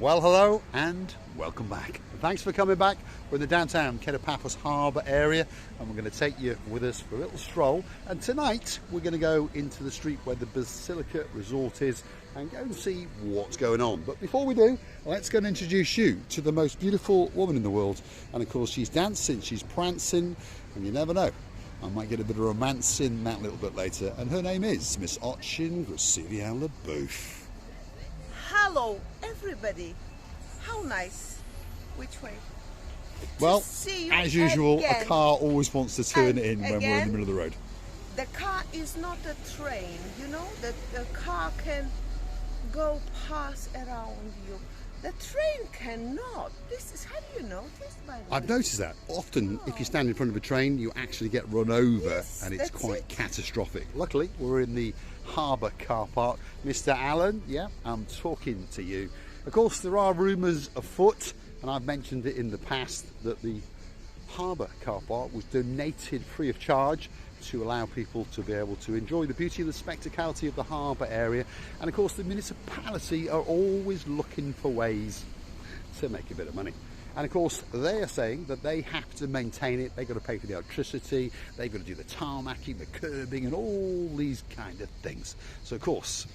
Well, hello and welcome back. Thanks for coming back. We're in the downtown Kato Pafos Harbor area and we're going to take you with us for a little stroll. And tonight we're going to go into the street where the Basilica Resort is and go and see what's going on. But before we do, let's go and introduce you to the most beautiful woman in the world. And of course she's dancing, she's prancing, and you never know, I might get a bit of romance in that a little bit later. And her name is Miss Ochin Gracilian LaBouffe. Hello everybody, how nice. Which way? Well, as usual, again. A car always wants to turn And in when we're in the middle of the road. The car is not a train, you know, the car can go past around you. The train cannot. This is, how do you notice, by the way? I've noticed that. Often, if you stand in front of a train, you actually get run over, Yes, and it's quite it. catastrophic. Luckily, we're in the Harbour Carpark. Mr. Allen, yeah, I'm talking to you. Of course, there are rumours afoot, and I've mentioned it in the past, that the Harbour Carpark was donated free of charge to allow people to be able to enjoy the beauty and the spectacality of the harbour area. And of course the municipality are always looking for ways to make a bit of money. And of course they are saying that they have to maintain it, they've got to pay for the electricity, they've got to do the tarmacking, the curbing and all these kind of things. So of course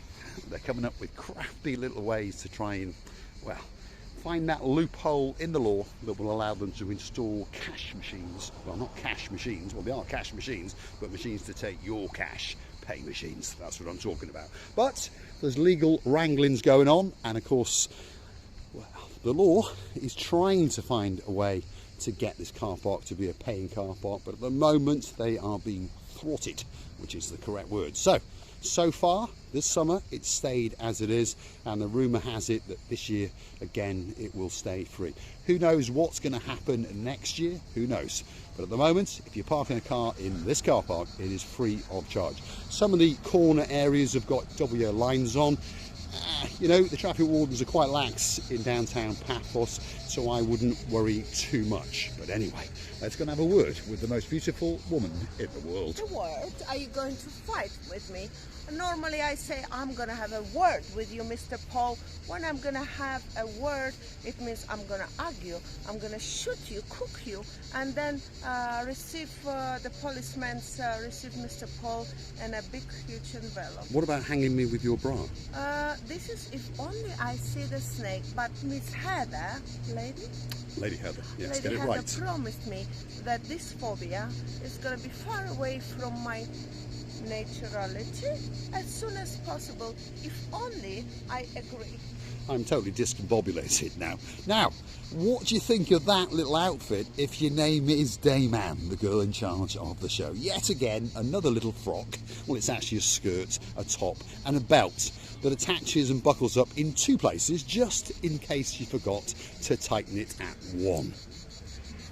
they're coming up with crafty little ways to try and, well, find that loophole in the law that will allow them to install cash machines. Well, not cash machines, well they are cash machines, but machines to take your cash, pay machines, that's what I'm talking about. But there's legal wranglings going on, and of course, well, the law is trying to find a way to get this car park to be a paying car park, but at the moment they are being thwarted, which is the correct word. So far this summer it's stayed as it is, and the rumour has it that this year again it will stay free. Who knows what's going to happen next year? Who knows? But at the moment, if you're parking a car in this car park, it is free of charge. Some of the corner areas have got W lines on. You know, the traffic wardens are quite lax in downtown Paphos, so I wouldn't worry too much. But anyway, let's go and have a word with the most beautiful woman in the world. The word? Are you going to fight with me? Normally I say I'm gonna have a word with you, Mr. Paul. When I'm gonna have a word, it means I'm gonna argue, I'm gonna shoot you, cook you, and then receive the policeman's receive Mr. Paul and a big huge envelope. What about hanging me with your bra? This is if only I see the snake, but Miss Heather, Lady Heather, yes, Lady get it Heather right. promised me that this phobia is gonna be far away from my naturality as soon as possible, if only I agree. I'm totally discombobulated now. Now, what do you think of that little outfit if your name is Dame Anne, the girl in charge of the show? Yet again, another little frock. Well, it's actually a skirt, a top and a belt that attaches and buckles up in two places, just in case you forgot to tighten it at one.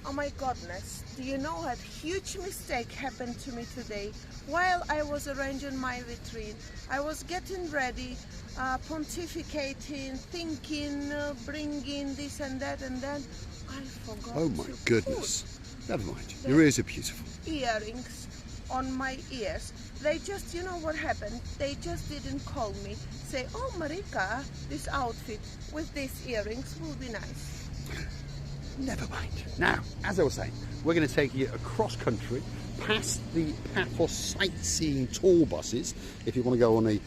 Oh my goodness, do you know what huge mistake happened to me today? While I was arranging my vitrine, I was getting ready, pontificating, thinking, bringing this and that, and then I forgot. Oh my to goodness. put Never mind, your ears are beautiful. earrings on my ears. They just, you know what happened? They just didn't call me, say, oh Marika, this outfit with these earrings will be nice. Never mind. Now, as I was saying, we're going to take you across country, past the Paphos Sightseeing tour buses, if you want to go on a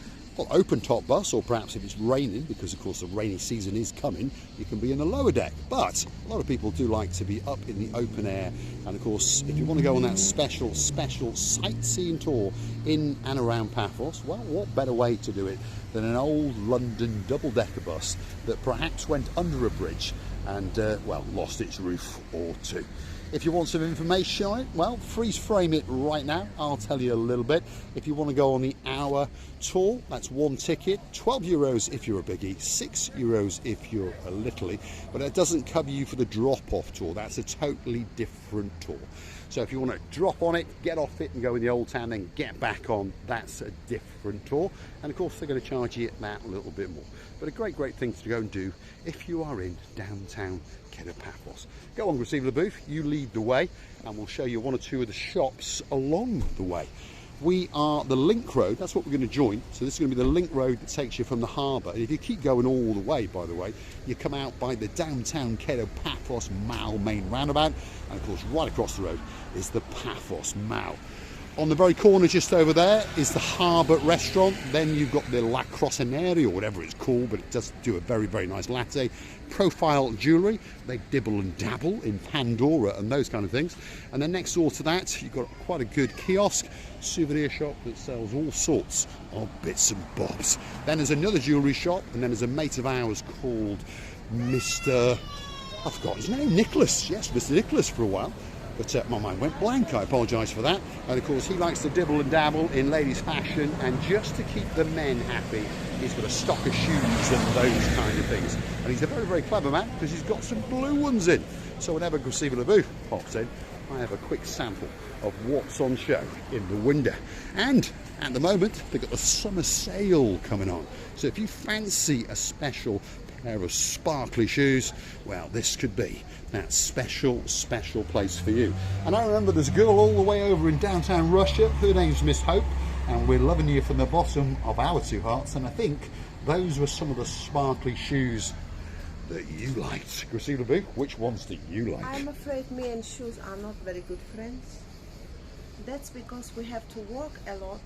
open top bus, or perhaps if it's raining, because of course the rainy season is coming, you can be in the lower deck. But a lot of people do like to be up in the open air, and of course if you want to go on that special sightseeing tour in and around Paphos, well, what better way to do it than an old London double-decker bus that perhaps went under a bridge and well, lost its roof or two. If you want some information on it, well, freeze frame it right now. I'll tell you a little bit. If you want to go on the hour tour, that's one ticket, €12 if you're a biggie, €6 if you're a littlie, but it doesn't cover you for the drop-off tour. That's a totally different tour. So if you want to drop on it, get off it and go in the old town, then get back on, that's a different tour. And of course they're going to charge you that a little bit more. But a great thing to go and do if you are in downtown Kato Pafos. Go on, Gracilian LaBouffe, you lead the way, and we'll show you one or two of the shops along the way. We are the link road, that's what we're going to join. So this is going to be the link road that takes you from the harbour. And if you keep going all the way, by the way, you come out by the downtown Kato Paphos Mall main roundabout. And of course, right across the road is the Paphos Mall. On the very corner just over there is the Harbour restaurant. Then you've got the La Crocineri, or whatever it's called, but it does do a very, very nice latte. Profile jewellery. They dibble and dabble in Pandora and those kind of things. And then next door to that, you've got quite a good kiosk, souvenir shop that sells all sorts of bits and bobs. Then there's another jewellery shop, and then there's a mate of ours called Mr. I forgot his name, Nicholas. Yes, Mr. Nicholas for a while. But my mind went blank, I apologise for that. And of course he likes to dibble and dabble in ladies' fashion, and just to keep the men happy, he's got a stock of shoes and those kind of things. And he's a very, very clever man, because he's got some blue ones in. So whenever Guseva Labu pops in, I have a quick sample of what's on show in the window. And at the moment, they've got the summer sale coming on. So if you fancy a special pair of sparkly shoes, well, this could be that special place for you. And I remember there's a girl all the way over in downtown Russia, her name's Miss Hope, and we're loving you from the bottom of our two hearts. And I think those were some of the sparkly shoes that you liked. Guseva Labu, which ones do you like? I'm afraid me and shoes are not very good friends. That's because we have to walk a lot,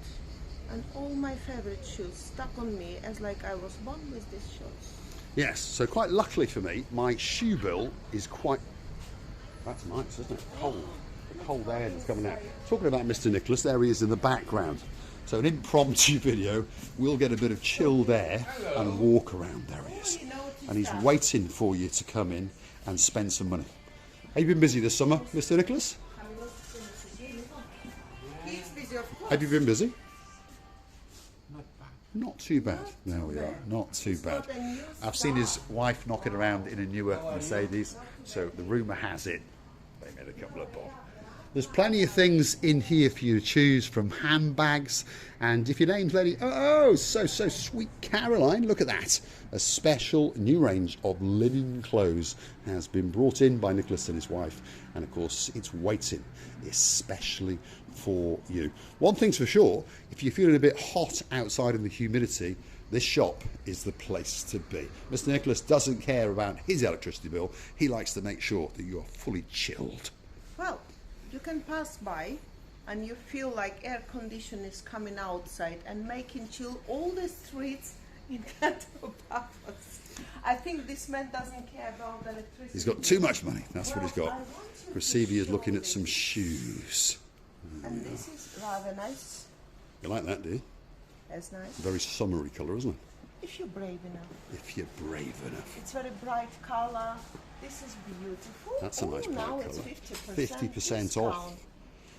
and all my favorite shoes stuck on me as like I was born with these shoes. Yes, so quite luckily for me, my shoe bill is quite... That's nice, isn't it? Cold. The cold air that's coming out. Talking about Mr. Nicholas, there he is in the background. So an impromptu video, we'll get a bit of chilled air and walk around. There he is. And he's waiting for you to come in and spend some money. Have you been busy this summer, Mr. Nicholas? Have you been busy? Not too bad. There we are. Not too bad. I've seen his wife knocking around in a newer Mercedes, so the rumour has it they made a couple of bob. There's plenty of things in here for you to choose from, handbags, and if your name's Lady, so sweet Caroline, look at that. A special new range of linen clothes has been brought in by Nicholas and his wife, and of course it's waiting especially for you. One thing's for sure, if you're feeling a bit hot outside in the humidity, this shop is the place to be. Mr. Nicholas doesn't care about his electricity bill. He likes to make sure that you're fully chilled. Well, you can pass by and you feel like air condition is coming outside and making chill all the streets in Kato Paphos. I think this man doesn't care about electricity. He's got too much money, that's what he's got. Guseva is looking at some shoes. And this is rather nice. You like that, do you? That's nice. Very summery colour, isn't it? If you're brave enough. If you're brave enough. It's very bright colour. This is beautiful. That's a nice bright now colour. It's 50% off.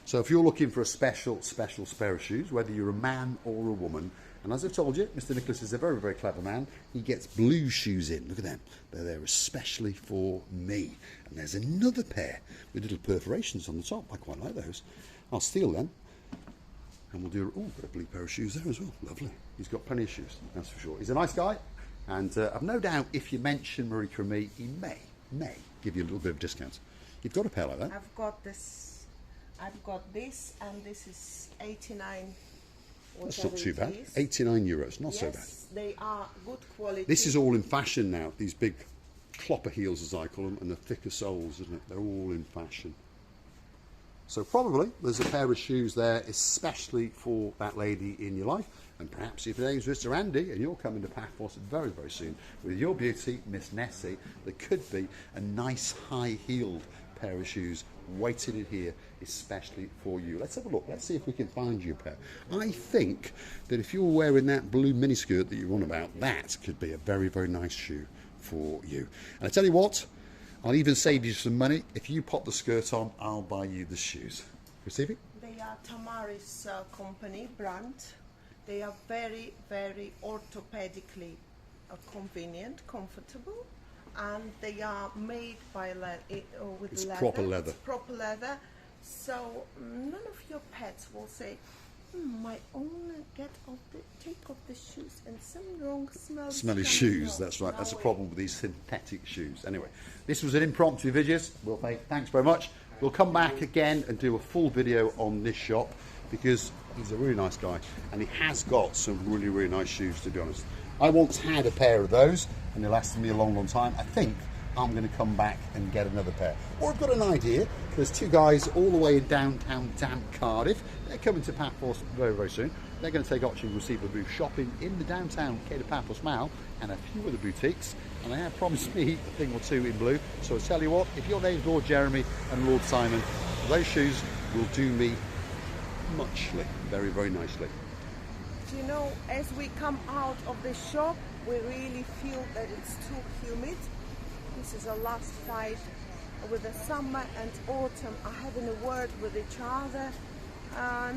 So if you're looking for a special pair of shoes, whether you're a man or a woman, and as I've told you, Mr. Nicholas is a very, very clever man. He gets blue shoes in. Look at them. They're there especially for me. And there's another pair with little perforations on the top. I quite like those. I'll steal them. And we'll do... Oh, got a blue pair of shoes there as well. Lovely. He's got plenty of shoes, that's for sure. He's a nice guy. And I've no doubt if you mention Marika and me, he may give you a little bit of discount. You've got a pair like that. I've got this, and this is 89. That's not too bad. 89 euros, not so bad. Yes, they are good quality. This is all in fashion now. These big clopper heels, as I call them, and the thicker soles, isn't it? They're all in fashion. So probably there's a pair of shoes there, especially for that lady in your life. And perhaps if your name's Mr. Andy and you're coming to Paphos very, very soon with your beauty, Miss Nessie, there could be a nice high-heeled pair of shoes waiting in here especially for you. Let's have a look. Let's see if we can find you a pair. I think that if you're wearing that blue miniskirt that you're on about, that could be a very, very nice shoe for you. And I tell you what, I'll even save you some money. If you pop the skirt on, I'll buy you the shoes. Receive it? They are Tamari's company brand. They are very, very orthopedically convenient, comfortable, and they are made by with it's leather. Proper leather. It's proper leather. So none of your pets will say, my owner take off the shoes and some wrong smelly shoes. That's right. That's a problem with these synthetic shoes. Anyway, this was an impromptu video. We'll say thanks very much. We'll come back again and do a full video on this shop. because he's a really nice guy and he has got some really, really nice shoes, to be honest. I once had a pair of those and they lasted me a long, long time. I think I'm going to come back and get another pair. Or I've got an idea. There's two guys all the way in downtown damp Cardiff. They're coming to Paphos very, very soon. They're going to take Archie and Receiver Booth shopping in the downtown Kato Paphos Mall and a few other boutiques. And they have promised me a thing or two in blue. So I tell you what, if your name's Lord Jeremy and Lord Simon, those shoes will do me muchly, very, very nicely. You know, as we come out of the shop, we really feel that it's too humid. This is a last fight with the summer and autumn are having a word with each other.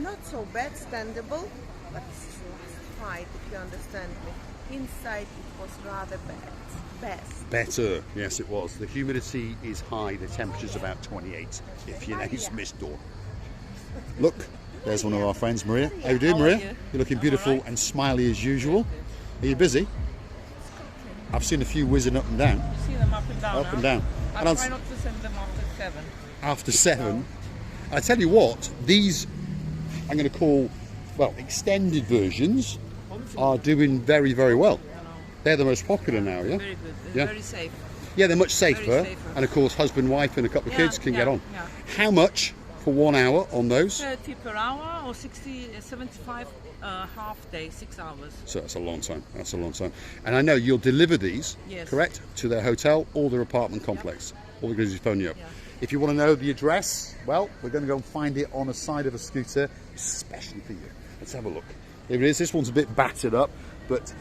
Not so bad, standable, but this is the last fight, if you understand me. Inside it was rather bad. Better, yes it was. The humidity is high, the temperature's about 28, if your name's Miss Dawn. Look, there's one of our friends, Maria. How you doing, Maria? You're looking beautiful and smiley as usual. Are you busy? I've seen a few whizzing up and down. You see them up and down. Up and down. I try not to send them after 7. After 7? I tell you what, these I'm going to call, well, extended versions are doing very, very well. They're the most popular now, yeah? Very good. They're very safe. Yeah, they're much safer. Very safer. And of course, husband, wife and a couple of kids can get on. Yeah. How much for 1 hour on those? 30 per hour or 75 half day, 6 hours. So that's a long time. That's a long time. And I know you'll deliver these, yes, correct, to their hotel or their apartment complex. All they're going to do is phone you up. Yeah. If you want to know the address, well, we're going to go and find it on the side of a scooter, especially for you. Let's have a look. Here it is. This one's a bit battered up, but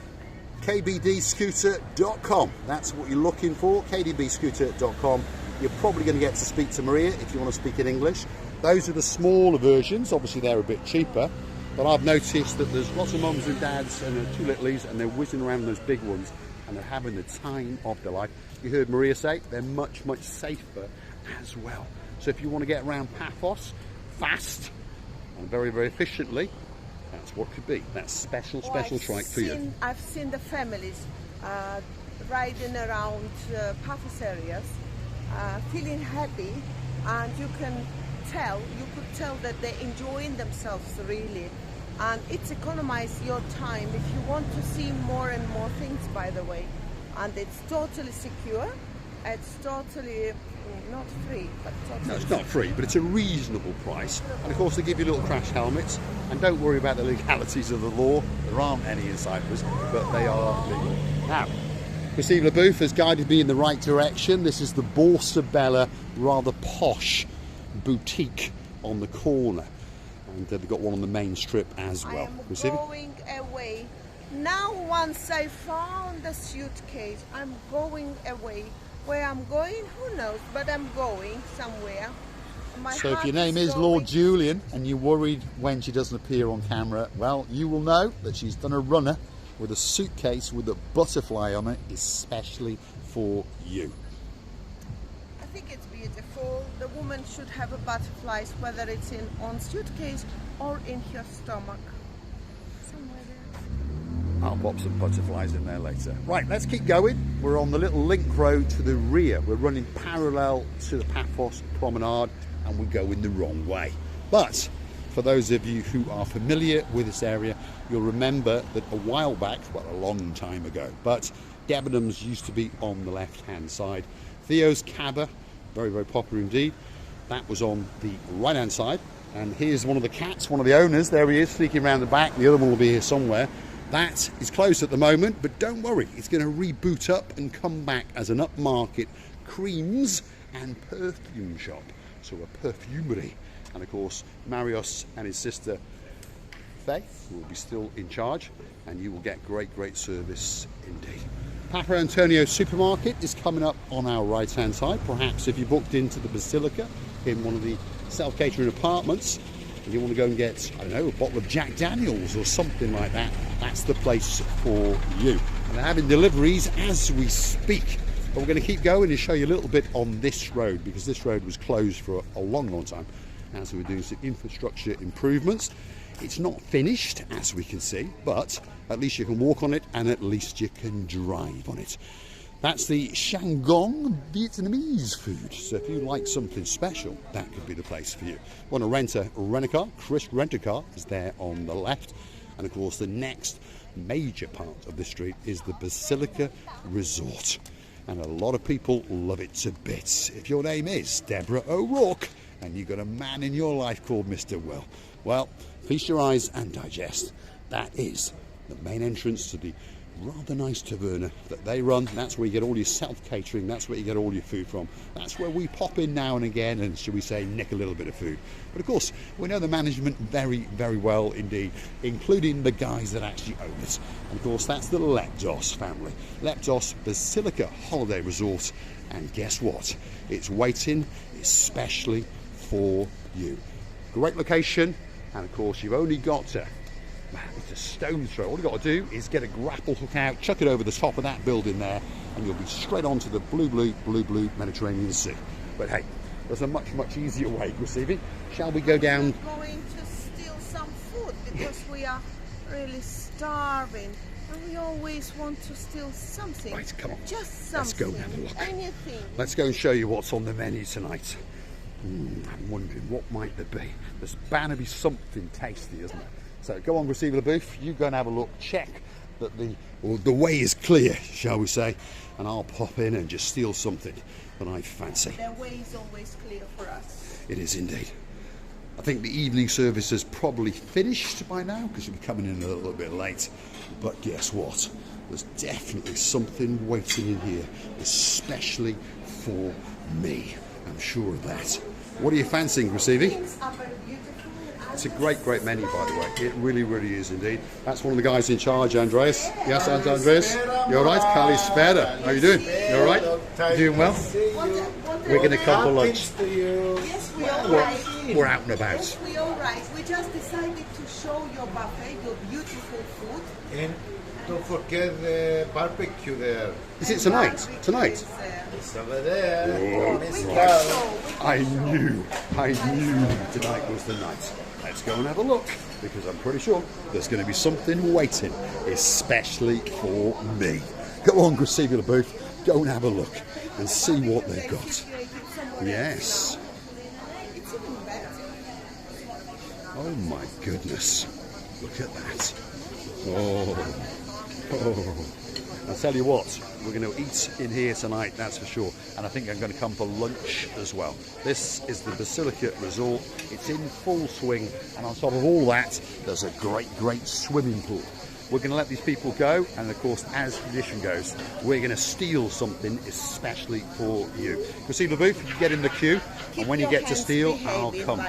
kbdscooter.com. That's what you're looking for, kbdscooter.com. You're probably going to get to speak to Maria if you want to speak in English. Those are the smaller versions. Obviously, they're a bit cheaper. But I've noticed that there's lots of mums and dads and two littlies, and they're whizzing around those big ones, and they're having the time of their life. You heard Maria say they're much, much safer as well. So if you want to get around Paphos fast and very, very efficiently, that's what could be. That's special trike for you. I've seen the families riding around Paphos areas, feeling happy, and you could tell that they're enjoying themselves really, and it's economize your time if you want to see more and more things, by the way. And it's totally secure. It's totally not free, but totally no, it's not free, but it's a reasonable price. And of course, they give you little crash helmets. And don't worry about the legalities of the law. There aren't any in Cyprus, but they are legal. Now, Receiver Booth has guided me in the right direction. This is the Borsa Bella, rather posh boutique on the corner, and they've got one on the main strip as well. I am going away now. Once I found the suitcase, I'm going away. Where I'm going, who knows, but I'm going somewhere. So if your name is Lord Julian and you're worried when she doesn't appear on camera, well, you will know that she's done a runner with a suitcase with a butterfly on it, especially for you. I think it's beautiful. The woman should have a butterflies, whether it's on suitcase or in her stomach. Somewhere there. I'll pop some butterflies in there later. Right, let's keep going. We're on the little link road to the rear. We're running parallel to the Paphos promenade and we go in the wrong way. But for those of you who are familiar with this area, you'll remember that a while back, well, a long time ago, but Debenhams used to be on the left-hand side. Theo's Cabba, very, very popular indeed. That was on the right-hand side. And here's one of the cats, one of the owners. There he is, sneaking around the back. The other one will be here somewhere. That is closed at the moment, but don't worry. It's going to reboot up and come back as an upmarket creams and perfume shop. So a perfumery. And of course, Marios and his sister Faith will be still in charge, and you will get great, great service indeed. Papa Antonio supermarket is coming up on our right hand side. Perhaps if you booked into the Basilica in one of the self-catering apartments and you want to go and get, I don't know, a bottle of Jack Daniels or something like that, that's the place for you. And they're having deliveries as we speak. But we're going to keep going and show you a little bit on this road, because this road was closed for a long, long time as we were doing some infrastructure improvements. It's not finished, as we can see, but at least you can walk on it and at least you can drive on it. That's the Shandong Vietnamese food. So if you like something special, that could be the place for you. Want to rent a rent-a-car? Chris Rent-A-Car is there on the left. And of course, the next major part of the street is the Basilica Resort. And a lot of people love it to bits. If your name is Deborah O'Rourke and you've got a man in your life called Mr. Will, well, feast your eyes and digest. That is the main entrance to the rather nice taverna that they run. That's where you get all your self-catering. That's where you get all your food from. That's where we pop in now and again and, shall we say, nick a little bit of food. But of course, we know the management very, very well indeed, including the guys that actually own it. And of course, that's the Leptos family. Leptos Basilica Holiday Resort. And guess what? It's waiting especially for you. Great location. And of course, you've only got to, it's a stone's throw. All you've got to do is get a grapple hook out, chuck it over the top of that building there, and you'll be straight onto the blue Mediterranean Sea. But hey, there's a much easier way, Grisivy. Shall we go down? We're going to steal some food because we are really starving. And we always want to steal something. Right, come on. Just something. Let's go and have a look. Anything. Let's go and show you what's on the menu tonight. I'm wondering what might there be. There's bound to be something tasty, isn't it? So go on, Grisivy LaBouffe, you go and have a look, check that the way is clear, shall we say, and I'll pop in and just steal something that I fancy. The way is always clear for us. It is indeed. I think the evening service is probably finished by now because we're coming in a little bit late. But guess what? There's definitely something waiting in here, especially for me. I'm sure of that. What are you fancying, Grisivy? Things are very beautiful. It's a great menu, by the way. It really is indeed. That's one of the guys in charge, Andreas. Yes, Andreas. You all right? Kali Spera. How are you doing? You all right? You doing well? We're going to come for lunch. Yes, we all right. We're out and about. Yes, we all right. We just decided to show your buffet, your beautiful food. And don't forget the barbecue there. Is it tonight? Tonight? It's over there. I knew tonight was the night. Let's go and have a look, because I'm pretty sure there's going to be something waiting, especially for me. Go on, Grisivy LaBouffe, go and have a look and see what they've got. Yes. Oh my goodness. Look at that. Oh. I'll tell you what, we're going to eat in here tonight, that's for sure. And I think I'm going to come for lunch as well. This is the Basilica Resort. It's in full swing. And on top of all that, there's a great swimming pool. We're going to let these people go. And of course, as tradition goes, we're going to steal something especially for you. Grisivy LaBouffe, you get in the queue. And when you get to steal, I'll come.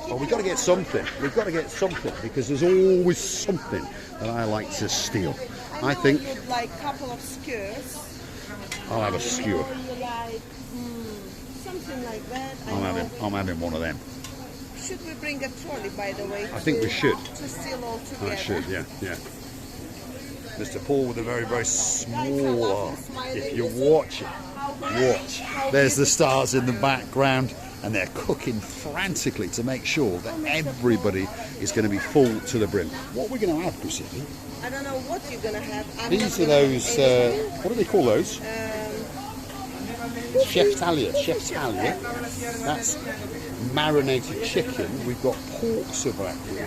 Oh, we've got to get something. We've got to get something, because there's always something that I like to steal. I think you'd like a couple of skewers. I'll have a skewer. You like something like that. I'm having one of them. Should we bring a trolley, by the way? I think we should. To steal all together. I should, yeah. Mr. Paul with a very small arm. If you're watching, watch. There's the stars in the background, and they're cooking frantically to make sure that everybody is going to be full to the brim. What are we going to have, Grisivy? I don't know what you're going to have. These are those, what do they call those? Chef Talia. That's marinated chicken. We've got pork souvlaki.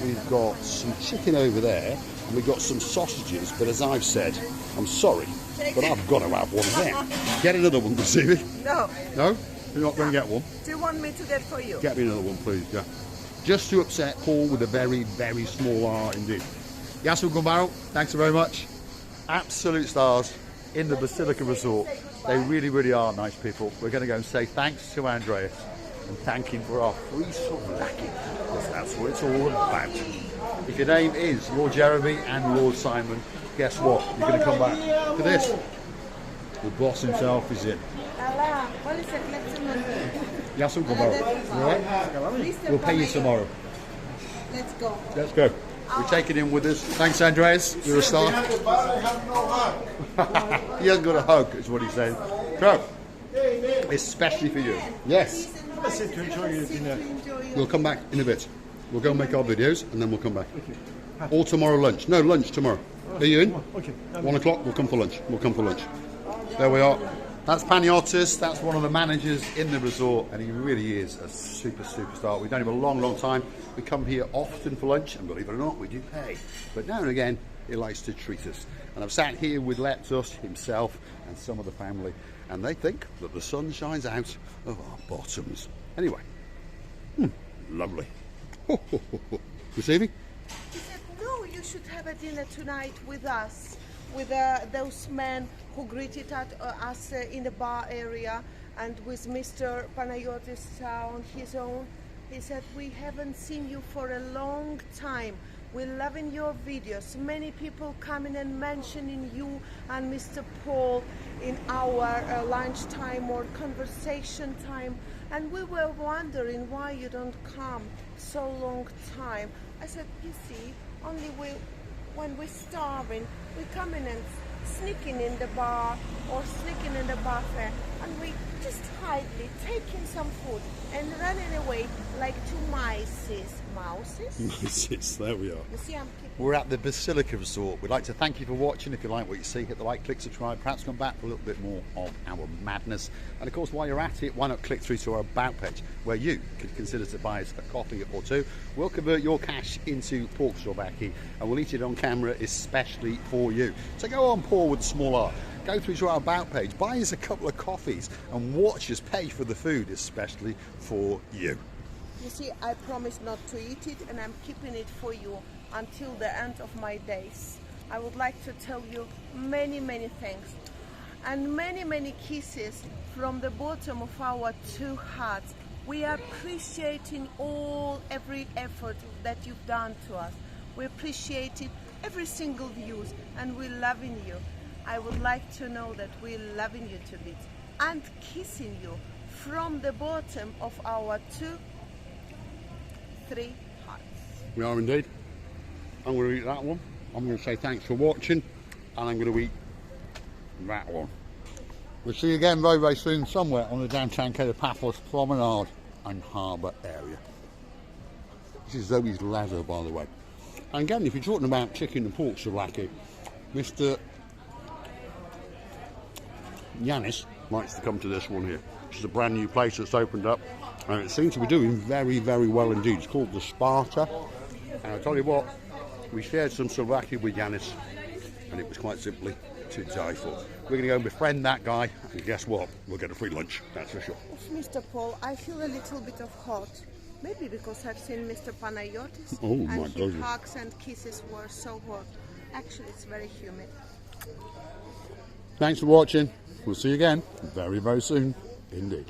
We've got some chicken over there. And we've got some sausages. But as I've said, I'm sorry, but I've got to have one of them. Get another one, Grisivy. No. No? You're not going to get one? Do you want me to get for you? Get me another one, please, yeah. Just to upset Paul with a very small R indeed. Yasu Gumbaro, thanks very much. Absolute stars in the Basilica Resort. They really are nice people. We're going to go and say thanks to Andreas and thank him for our free souvlaki, because that's what it's all about. If your name is Lord Jeremy and Lord Simon, guess what? You're going to come back to this. The boss himself is in. Yasu Gumbaro, all right? We'll pay you tomorrow. Let's go. Let's go. We're taking him with us. Thanks, Andreas. You're a star. He hasn't got a hug, is what he's saying. So, especially for you. Yes. To enjoy your dinner. We'll come back in a bit. We'll go and make our videos, and then we'll come back. Or tomorrow lunch. No, lunch tomorrow. Are you in? Okay. 1 o'clock, we'll come for lunch. We'll come for lunch. There we are. That's Panagiotis. That's one of the managers in the resort, and he really is a superstar. We've known him a long time. We come here often for lunch, and believe it or not, we do pay. But now and again, he likes to treat us. And I've sat here with Leptos himself and some of the family, and they think that the sun shines out of our bottoms. Anyway, lovely. Receiving? He said, no, you should have a dinner tonight with us, with those men who greeted us in the bar area, and with Mr. Panagiotis on his own. He said, we haven't seen you for a long time. We're loving your videos. Many people coming and mentioning you and Mr. Paul in our lunchtime or conversation time. And we were wondering why you don't come so long time. I said, you see, only when we're starving, we come in and sneaking in the bar or sneaking in the buffet, and we just hidely taking some food and running away like two mouses. Mouses, there we are. You see, We're at the Basilica Resort. We'd like to thank you for watching. If you like what you see, hit the like, click, subscribe, perhaps come back for a little bit more of our madness. And of course, while you're at it, why not click through to our About page, where you could consider to buy us a coffee or two. We'll convert your cash into pork sorbaki, and we'll eat it on camera especially for you. So go on, Paul with a small R. Go through to our About page, buy us a couple of coffees, and watch us pay for the food especially for you. You see, I promised not to eat it, and I'm keeping it for you until the end of my days. I would like to tell you many thanks and many kisses from the bottom of our two hearts. We are appreciating every effort that you've done to us. We appreciate it, every single views, and we're loving you. I would like to know that we're loving you to bits and kissing you from the bottom of our 3 hearts. We are indeed. I'm going to eat that one. I'm going to say thanks for watching, and I'm going to eat that one. We'll see you again very soon somewhere on the downtown Kato Paphos Promenade and Harbour area. This is Zoe's ladder, by the way. And again, if you're talking about chicken and pork souvlaki, Mr. Yanis likes to come to this one here. Which is a brand new place that's opened up, and it seems to be doing very well indeed. It's called the Sparta, and I'll tell you what, we shared some souvlaki with Yanis, and it was quite simply to die for. We're going to go and befriend that guy, and guess what? We'll get a free lunch, that's for sure. Mr. Paul, I feel a little bit of hot. Maybe because I've seen Mr. Panagiotis, and his hugs and kisses were so hot. Actually, it's very humid. Thanks for watching. We'll see you again very soon indeed.